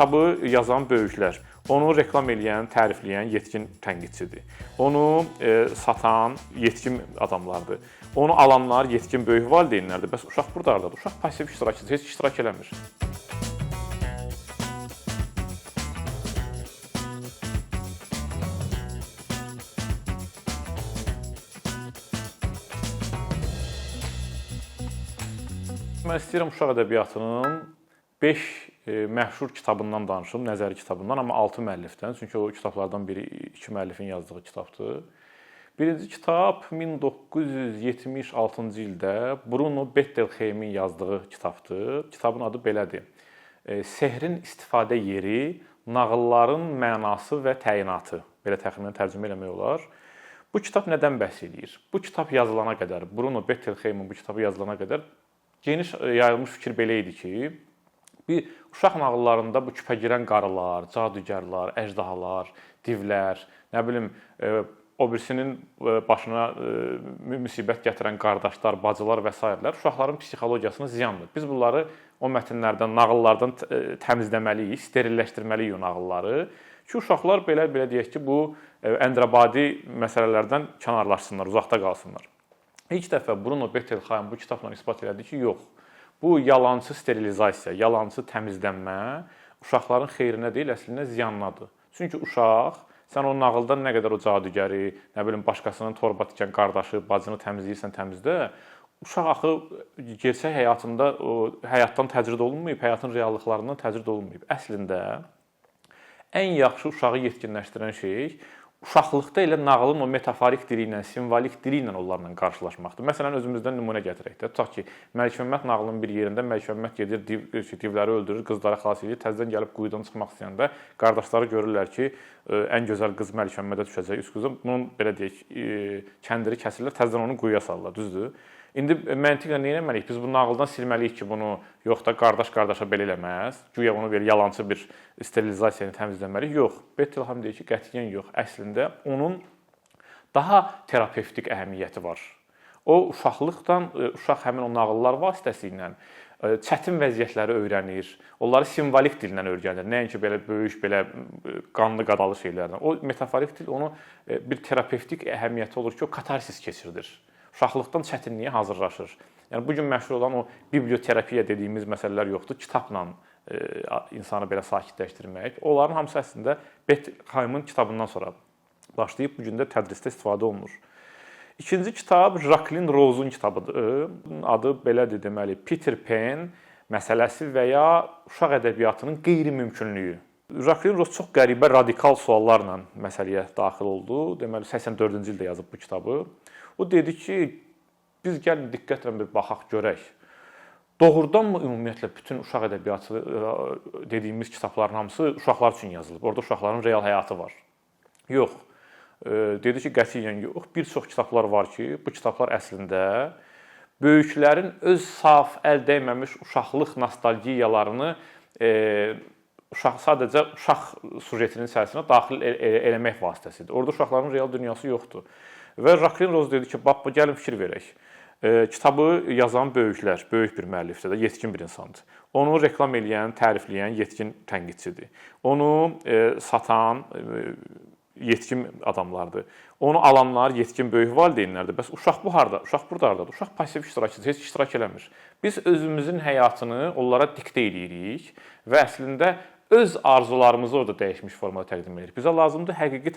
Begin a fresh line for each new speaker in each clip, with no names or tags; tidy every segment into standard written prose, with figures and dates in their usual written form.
kitabı yazan böyüklər, onu reklam edən, tərifləyən yetkin tənqidçidir. Onu satan yetkin adamlardır. Onu alanlar yetkin böyük valideynlərdir. Bəs uşaq buradadır. Uşaq pasiv iştirakçıdır, heç iştirak eləmir. Mən istəyirəm uşaq ədəbiyyatının 5 məşhur kitabından danışım, nəzəri kitabından, amma 6 müəllifdən. Çünki o kitablardan biri 2 müəllifin yazdığı kitabdır. Birinci kitab 1976-cı ildə Bruno Bettelheimin yazdığı kitabdır. Kitabın adı belədir: Sehrin istifadə yeri, nağılların mənası və təyinatı. Belə təxminən tərcümə eləmək olar. Bu kitab nədən bəhs edir? Bu kitab yazılana qədər, Bruno Bettelheimin bu kitabı yazılana qədər geniş yayılmış fikir belə idi ki, bir uşaq nağıllarında bu küpəgirən qarılar, cadugərlər, əjdahalar, divlər, nə bilim, o birisinin başına müsibət gətirən qardaşlar, bacılar və s. uşaqların psixologiyasına ziyandır. Biz bunları o mətnlərdən, nağıllardan təmizləməliyik, sterilləşdirməliyik o nağılları ki, uşaqlar belə deyək ki, bu əndrabadi məsələlərdən kənarlaşsınlar, uzaqda qalsınlar. İlk dəfə Bruno Bettelheim bu kitabla isbat elədi ki, yox, bu yalançı sterilizasiya, yalançı təmizlənmə uşaqların xeyrinə deyil, əslində ziyannadır. Çünki uşaq, sən o nağıldan nə qədər o cadugəri, nə bilim, başqasının torba tikən qardaşı, bacını təmizləyirsən təmizlə, uşaq axı gerçək həyatında həyatdan təcrid olunmayıb, həyatın reallıqlarından təcrid olunmayıb. Əslində, ən yaxşı uşağı yetkinləşdirən şey uşaqlıqda elə nağılın o metaforik dili ilə, simvolik dili ilə onlarla qarşılaşmaqdır. Məsələn, özümüzdən nümunə gətirək də. Tutaq ki, Məlikməmməd nağılının bir yerində Məlikməmməd gedir, divləri öldürür, qızlara xilas edir, təzədən gəlib quyudan çıxmaq istəyəndə qardaşları görürlər ki, ən gözəl qız Məlikməmmədə düşəcək, üst qızı, bunun belə deyək, kəndiri kəsirlər, təzədən onu quyuya salırlar, düzdür? İndi məntiqlə nə etməliyik? Biz bu nağıldan silməliyik ki, bunu yox da qardaş-qardaşa belə eləməz. Güya onu bir yalançı bir sterilizasiyanı təmizləməliyik. Yox, Bettelheim deyir ki, qətiyyən yox. Əslində onun daha terapevtik əhəmiyyəti var. O uşaqlıqdan, uşaq həmin o nağıllar vasitəsilə çətin vəziyyətləri öyrənir. Onları simvolik dillə öyrənir. Nəinki belə böyük, belə qanlı qadalı şeylərdən. O metaforik dil onu bir terapevtik əhəmiyyəti olur ki, o katarsis keçirdir. Uşaqlıqdan çətinliyə hazırlaşır. Yəni bu gün məşhur olan o biblioterapiya dediyimiz məsələlər yoxdur. Kitabla insanı belə sakitləşdirmək. Onların hamısı əslində Bettelheimin kitabından sonra başlayıb bu gün də tədrisdə istifadə olunur. İkinci kitab Jacqueline Rose'un kitabıdır. Adı belədir deməli: Peter Pan məsələsi və ya uşaq ədəbiyyatının qeyri-mümkünlüyü. Jacqueline Rose çox qəribə, radikal suallarla məsələyə daxil oldu. Deməli 84-cü ildə yazıb bu kitabı. O dedi ki, biz gəlin diqqətlə bir baxaq, görək. Doğrudanmı ümumiyyətlə bütün uşaq ədəbiyyatı dediyimiz kitabların hamısı uşaqlar üçün yazılıb? Orada uşaqların real həyatı var. Yox. Dedi ki, qətiyyən yox. Bir çox kitablar var ki, bu kitablar əslində böyüklərin öz saf, əl dəyməmiş uşaqlıq nostalgiyalarını sadəcə uşaq sujetinin içərisinə daxil eləmək vasitəsidir. Orada uşaqların real dünyası yoxdur. Və Jacqueline Rose dedi ki, bax, gəlin fikir verək. Kitabı yazan böyüklər, böyük bir müəllifdir, yetkin bir insandır. Onu reklam edən, tərifləyən yetkin tənqidçidir. Onu satan yetkin adamlardır. Onu alanlar yetkin böyük valideynlərdir. Bəs uşaq bu harda? Uşaq buradadır. Uşaq pasiv iştirakçıdır, heç iştirak eləmir. Biz özümüzün həyatını onlara diktə edirik və əslində öz arzularımızı orada dəyişmiş formada təqdim edirik. Bizə lazımdır həqiqi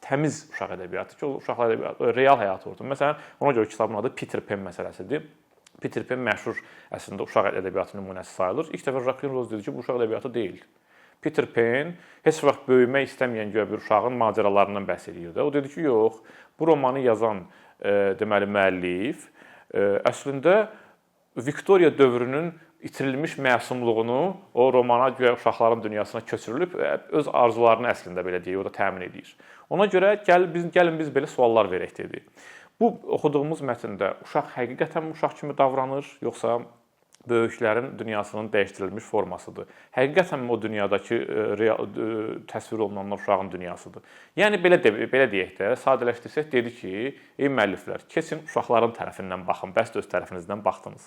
təmiz uşaq ədəbiyyatı ki, o uşaq ədəbiyyatı, real həyat olsun. Məsələn, ona görə kitabın adı Peter Pan məsələsidir. Peter Pan məşhur əslində uşaq ədəbiyyatı nümunəsi sayılır. İlk dəfə Jacqueline Rose dedi ki, bu uşaq ədəbiyyatı deyil. Peter Pan heç vaxt böyümək istəməyən bir uşağın macəralarından bəhs edirdi. O dedi ki, yox, bu romanı yazan deməli müəllif əslində Viktoriya dövrünün itirilmiş məsumluğunu o romana görə uşaqların dünyasına köçürülüb öz arzularını əslində belə deyək, o da təmin edir. Ona görə gəlin biz belə suallar verək dedi. Bu oxuduğumuz mətndə uşaq həqiqətən uşaq kimi davranır, yoxsa böyüklərin dünyasının dəyişdirilmiş formasıdır? Həqiqətən o dünyadakı təsvir olunanlar uşağın dünyasıdır? Yəni belə deyək də, sadələşdirsək dedi ki, ey müəlliflər, keçin uşaqların tərəfindən baxın, bəs öz tərəfinizdən baxdınız.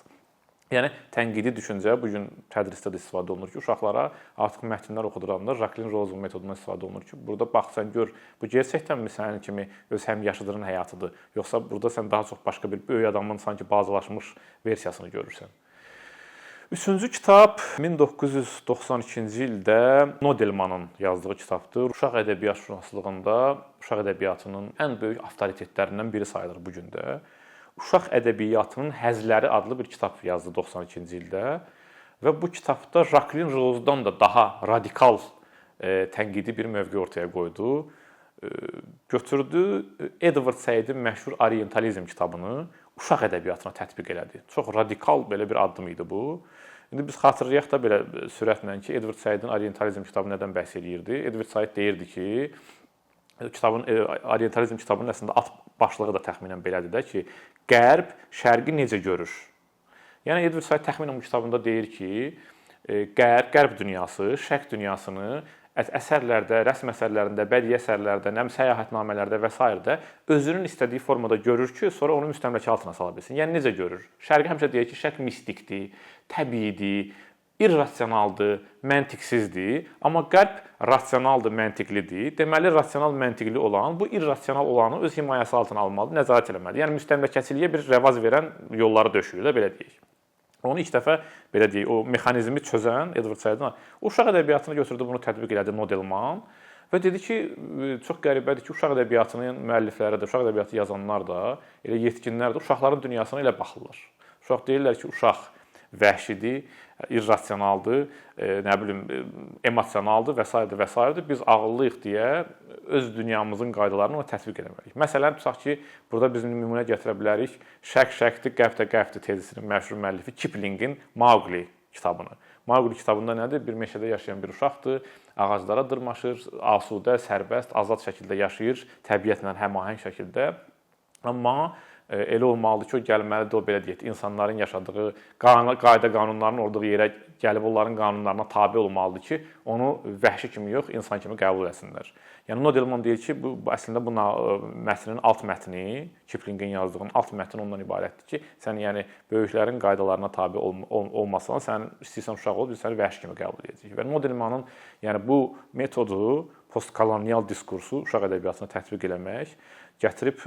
Yəni tənqidi düşüncə bu gün tədrisdə də istifadə olunur ki, uşaqlara artıq mətnlər oxuduranda Jacqueline Rousseau metodundan istifadə olunur ki, burada baxsan gör, bu gerçəkdənmi sənin kimi öz həmyaşıdının həyatıdır, yoxsa burada sən daha çox başqa bir böyük adamın sanki bazılaşmış versiyasını görürsən. Üçüncü kitab 1992-ci ildə Nodelmanın yazdığı kitabdır. Uşaq ədəbiyyatşünaslığında uşaq ədəbiyyatının ən böyük avtoritetlərindən biri sayılır bu gün də. Uşaq ədəbiyyatının həzləri adlı bir kitab yazdı 92-ci ildə və bu kitabda Jacqueline Rousseau'dan da daha radikal tənqidi bir mövqe ortaya qoydu. Götürdü Edward Saidin məşhur Orientalizm kitabını uşaq ədəbiyyatına tətbiq elədi. Çox radikal belə bir addım idi bu. İndi biz xatırlayaq da belə sürətlə ki, Edward Saidin Orientalizm kitabı nədən bəhs edirdi? Edward Said deyirdi ki, Orientalizm kitabının əslində alt başlığı da təxminən belədir də ki, Qərb Şərqi necə görür? Yəni Edward Said təxminən bu kitabında deyir ki, Qərb dünyası Şərq dünyasını əsərlərdə, rəsm əsərlərində, bədii əsərlərdə, səyahətnamələrdə və s. özünün istədiyi formada görür ki, sonra onu müstəmləkə altına sala bilsin. Yəni necə görür? Şərqi həmişə deyir ki, Şərq mistikdir, təbiidir, irrasionaldır, məntiqsizdir, amma Qərb rasionaldır, məntiqlidir. Deməli, rasional, məntiqli olan bu irrasional olanı öz himayəsi altına almalıdır, nəzarət etməlidir. Yəni müstəmləkəçiliyə bir rəvaz verən yolları döşüyür da belə deyək. Onu ilk dəfə belə deyək, o mexanizmi çözən Edward Saidin uşaq ədəbiyyatına götürdü, bunu tətbiq elədi Nodelman və dedi ki, çox qəribədir ki, uşaq ədəbiyyatının müəllifləri də, uşaq ədəbiyyatı yazanlar da, elə yetkinlər də uşaqların dünyasına elə baxırlar. Uşaq deyirlər ki, uşaq vəhşidir, irrasionaldır, emosionaldır və s. Biz ağıllıyıq deyə öz dünyamızın qaydalarını ona tətbiq etməliyik. Məsələn, tutaq ki, burada biz nümunə gətirə bilərik Şərq şərqdir, qərb də qərbdir tezisinin məşhur müəllifi Kiplingin Mauqli kitabını. Mauqli kitabında nədir? Bir meşədə yaşayan bir uşaqdır, ağaclara dırmaşır, asudə, sərbəst, azad şəkildə yaşayır, təbiətlə həmahəng şəkildə. Amma elə olmalıdır ki, o gəlməlidir, o belə deyək, insanların yaşadığı qayda qanunlarının olduğu yerə gəlib onların qanunlarına tabe olmalıdır ki, onu vəhşi kimi yox, insan kimi qəbul etsinlər. Yəni Nodelman deyir ki, bu əslində bu mətnin alt mətni, Kiplingin yazdığının alt mətni ondan ibarətdir ki, sən yəni böyüklərin qaydalarına tabe olmasan, sən istəyirsən uşaq ol, biz səni vəhşi kimi qəbul edəcəyik. Və Nodelmanın yəni bu metodu postkolonial diskursu uşaq ədəbiyyatına tətbiq eləmək gətirib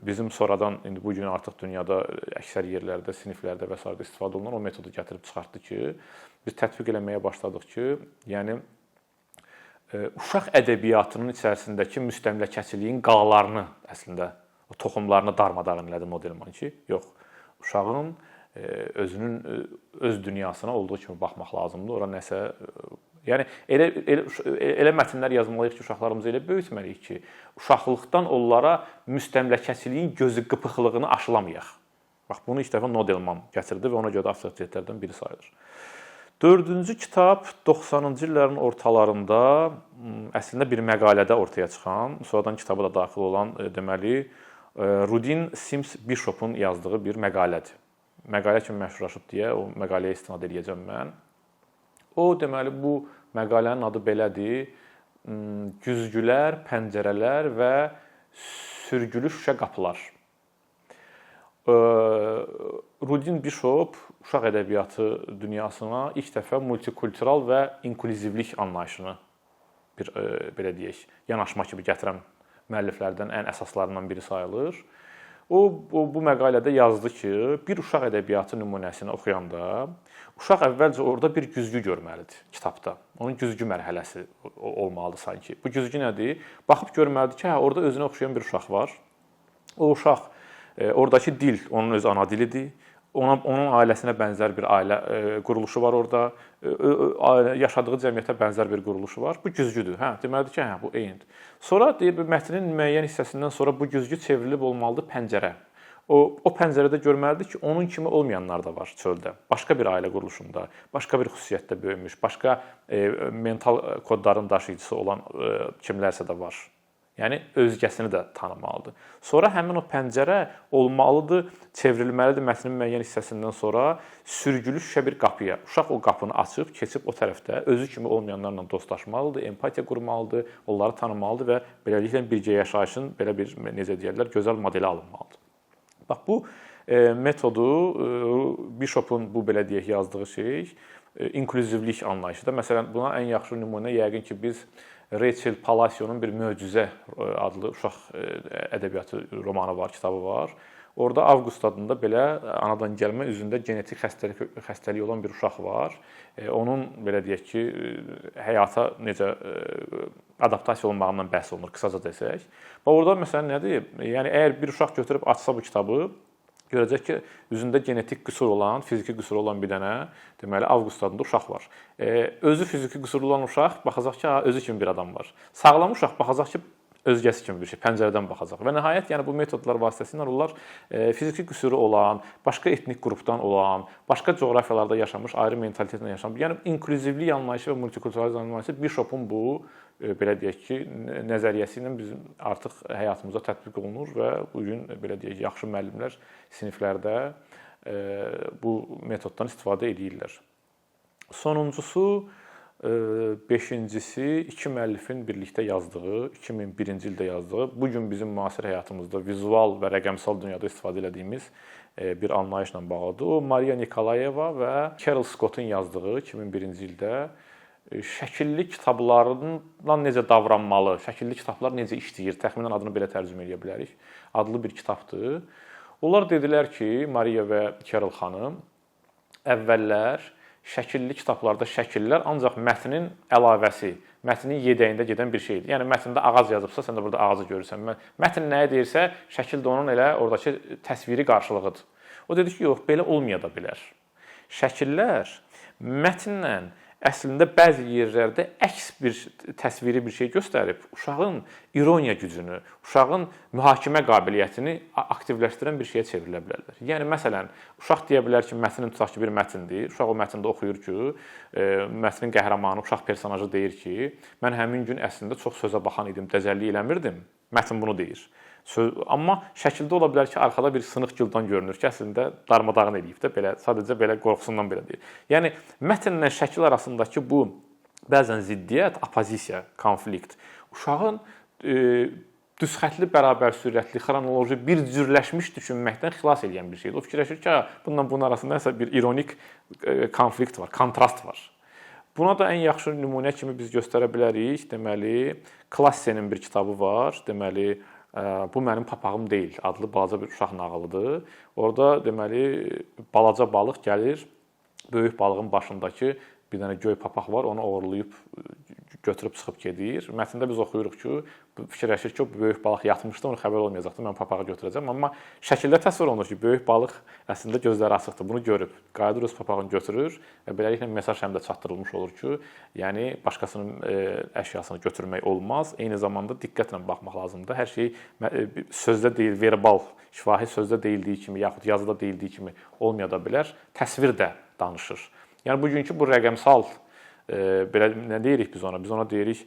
bizim sonradan indi bu gün artıq dünyada əksər yerlərdə, siniflərdə və s. istifadə olunan o metodu gətirib çıxartdı ki, biz tətbiq eləməyə başladıq ki, yəni uşaq ədəbiyyatının içərisindəki müstəmləkəçiliyin qalalarını əslində o toxumlarını darmadağın elədi Nodelman ki, yox, uşağın özünün öz dünyasına olduğu kimi baxmaq lazımdır. Ora nəsə yəni elə mətnlər yazmalıyıq ki, uşaqlarımızı elə böyütməliyik ki, uşaqlıqdan onlara müstəmləkəçiliyin gözü qıpıqlığını aşılamayaq. Bax bunu ilk dəfə Nodelman gətirdi və ona görə də avtoritetlərdən biri sayılır. Dördüncü kitab 90-cı illərin ortalarında əslində bir məqalədə ortaya çıxan, sonradan kitaba da daxil olan deməli Rudin Sims Bishop'un yazdığı bir məqalədir. Məqalə kimi məşhurlaşıb deyə o məqaləyə istinad edəcəm mən. O deməli bu məqalənin adı belədir: Güzgülər, pəncərələr və sürgülü şüşə qapılar. Rudin Bishop uşaq ədəbiyyatı dünyasına ilk dəfə multikultural və inklüzivlik anlayışını bir belə deyək, yanaşma kimi gətirən müəlliflərdən ən əsaslarından biri sayılır. O bu məqalədə yazdı ki, bir uşaq ədəbiyyatı nümunəsini oxuyanda uşaq əvvəlcə orada bir güzgü görməlidir kitabda. Onun güzgü mərhələsi olmalıdır sanki. Bu güzgü nədir? Baxıb görməlidir ki, orada özünə oxşayan bir uşaq var. O uşaq oradakı dil onun öz ana dilidir. Onun ailəsinə bənzər bir ailə quruluşu var orada. Yaşadığı cəmiyyətə bənzər bir quruluşu var. Bu güzgüdür. Deməlidir ki, bu eynidir. Sonra deyir, mətnin müəyyən hissəsindən sonra bu güzgü çevrilib olmalıdır pəncərə. O pəncərədə görməlidir ki, onun kimi olmayanlar da var çöldə. Başqa bir ailə quruluşunda, başqa bir xüsusiyyətdə böyümüş, başqa mental kodların daşıyıcısı olan kimlərsə də var. Yəni özgəsini də tanımalıdır. Sonra həmin o pəncərə olmalıdır, çevrilməlidir mətnin müəyyən hissəsindən sonra sürgülü şüşə bir qapıya. Uşaq o qapını açıb, keçib o tərəfdə özü kimi olmayanlarla dostlaşmalıdır, empatiya qurmalıdır, onları tanımalıdır və beləliklə birgə yaşayışın belə bir necə deyirlər, gözəl modeli alınmalıdır. Bax bu metodu Bishop'un bu belə deyək yazdığı şey inklüzivlik anlayışıdır. Məsələn, buna ən yaxşı nümunə yəqin ki, biz Rachel Palacios-un bir Möcüzə adlı uşaq ədəbiyyatı romanı var, kitabı var. Orada Avqust adında belə anadan gəlmə üzündə genetik xəstəliyi olan bir uşaq var. Onun belə deyək ki, həyata necə adaptasiya olunmağından bəhs olunur, qısaca desək. Və orada məsələn nədir? Yəni əgər bir uşaq götürüb açsa bu kitabı, görəcək ki, üzündə genetik qüsur olan, fiziki qüsur olan bir dənə, deməli Avqust adında uşaq var. Özü fiziki qüsurlu olan uşaq baxacaq ki, özü kimi bir adam var. Sağlam uşaq baxacaq ki, özgəsi kimi bir şey, pəncərədən baxacaq. Və nəhayət, yəni bu metodlar vasitəsilə onlar fiziki qüsuru olan, başqa etnik qrupdan olan, başqa coğrafiyalarda yaşamış, ayrı mentalitetlə yaşamış, yəni inklüzivlik anlayışı və multikulturalizm anlayışı Bishop'un bu belə deyək ki, nəzəriyyəsi ilə bizim artıq həyatımıza tətbiq olunur və bu gün belə deyək, yaxşı müəllimlər siniflərdə bu metoddan istifadə edirlər. Sonuncusu, beşincisi, iki müəllifin birlikdə yazdığı, 2001-ci ildə yazdığı, bu gün bizim müasir həyatımızda vizual və rəqəmsal dünyada istifadə etdiyimiz bir anlayışla bağlıdır. O, Maria Nikolayeva və Carol Scott'un yazdığı 2001-ci ildə şəkilli kitablardan necə davranmalı, şəkilli kitablar necə işləyir, təxminən adını belə tərcümə edə bilərik, adlı bir kitabdır. Onlar dedilər ki, Maria və Carol xanım, əvvəllər şəkilli kitablarda şəkillər ancaq mətnin əlavəsi, mətnin yedəyində gedən bir şeydir. Yəni, mətndə ağac yazıbsa, sən də burada ağacı görürsən. Mətn nəyə deyirsə, şəkil də onun elə oradakı təsviri qarşılığıdır. O dedi ki, yox, belə olmaya da bilər. Şəkillər mətnlə əslində bəzi yerlərdə əks bir təsviri bir şey göstərib, uşağın ironiya gücünü, uşağın mühakimə qabiliyyətini aktivləşdirən bir şeyə çevrilə bilərlər. Yəni, məsələn, uşaq deyə bilər ki, mətnin tutaq ki, bir mətndir. Uşaq o mətndə oxuyur ki, mətnin qəhrəmanı, uşaq personajı deyir ki, mən həmin gün əslində çox sözə baxan idim, dəcəllik eləmirdim. Mətn bunu deyir. Amma şəkildə ola bilər ki, arxada bir sınıq güldan görünür ki, əslində darmadağın eləyib də, belə, sadəcə belə qorxusundan belə deyir. Yəni, mətnlə şəkil arasındakı bu bəzən ziddiyyət, opozisiya, konflikt, uşağın düzxətli, bərabər sürətli, xronoloji, bir cürləşmiş düşünməkdən xilas edən bir şeydir. O fikirləşir ki, bunun arasında nəsə bir ironik konflikt var, kontrast var. Buna da ən yaxşı nümunə kimi biz göstərə bilərik. Deməli, Klassenin bir kitabı var. Deməli, Bu mənim papağım deyil adlı balaca bir uşaq nağılıdır. Orada deməli balaca balıq gəlir, böyük balığın başındakı bir dənə göy papaq var, onu oğurlayıb götürüb çıxıb gedir. Mətndə biz oxuyuruq ki, fikirləşir ki, o böyük balıq yatmışdı, onu xəbər olmayacaqdı, mən papağı götürəcəm. Amma şəkildə təsvir olunur ki, böyük balıq əslində gözləri açıqdır, bunu görüb, qayıdır öz papağını götürür və beləliklə mesaj həm də çatdırılmış olur ki, yəni başqasının əşyasını götürmək olmaz. Eyni zamanda diqqətlə baxmaq lazımdır. Hər şey sözdə deyil, verbal, şifahi sözdə deyildiyi kimi, yaxud yazıda deyildiyi kimi olmaya da bilər, təsvir də danışır. Yəni bugünkü bu rəqəmsal belə nə deyirik biz ona? Biz ona deyirik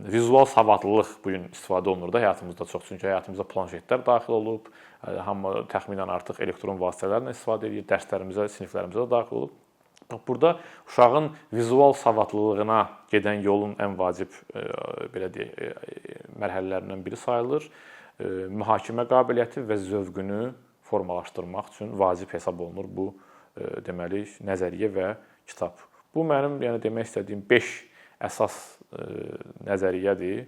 vizual savadlılıq bu gün istifadə olunur da həyatımızda çox. Çünki həyatımıza planşetlər daxil olub, hamı təxminən artıq elektron vasitələrlə istifadə edir, dərslərimizə, siniflərimizə də daxil olub. Burada uşağın vizual savadlılığına gedən yolun ən vacib belə deyək mərhələlərindən biri sayılır. Mühakimə qabiliyyəti və zövqünü formalaşdırmaq üçün vacib hesab olunur bu deməli nəzəriyyə və kitab. Bu mənim yəni demək istədiyim 5 əsas nəzəriyyədir.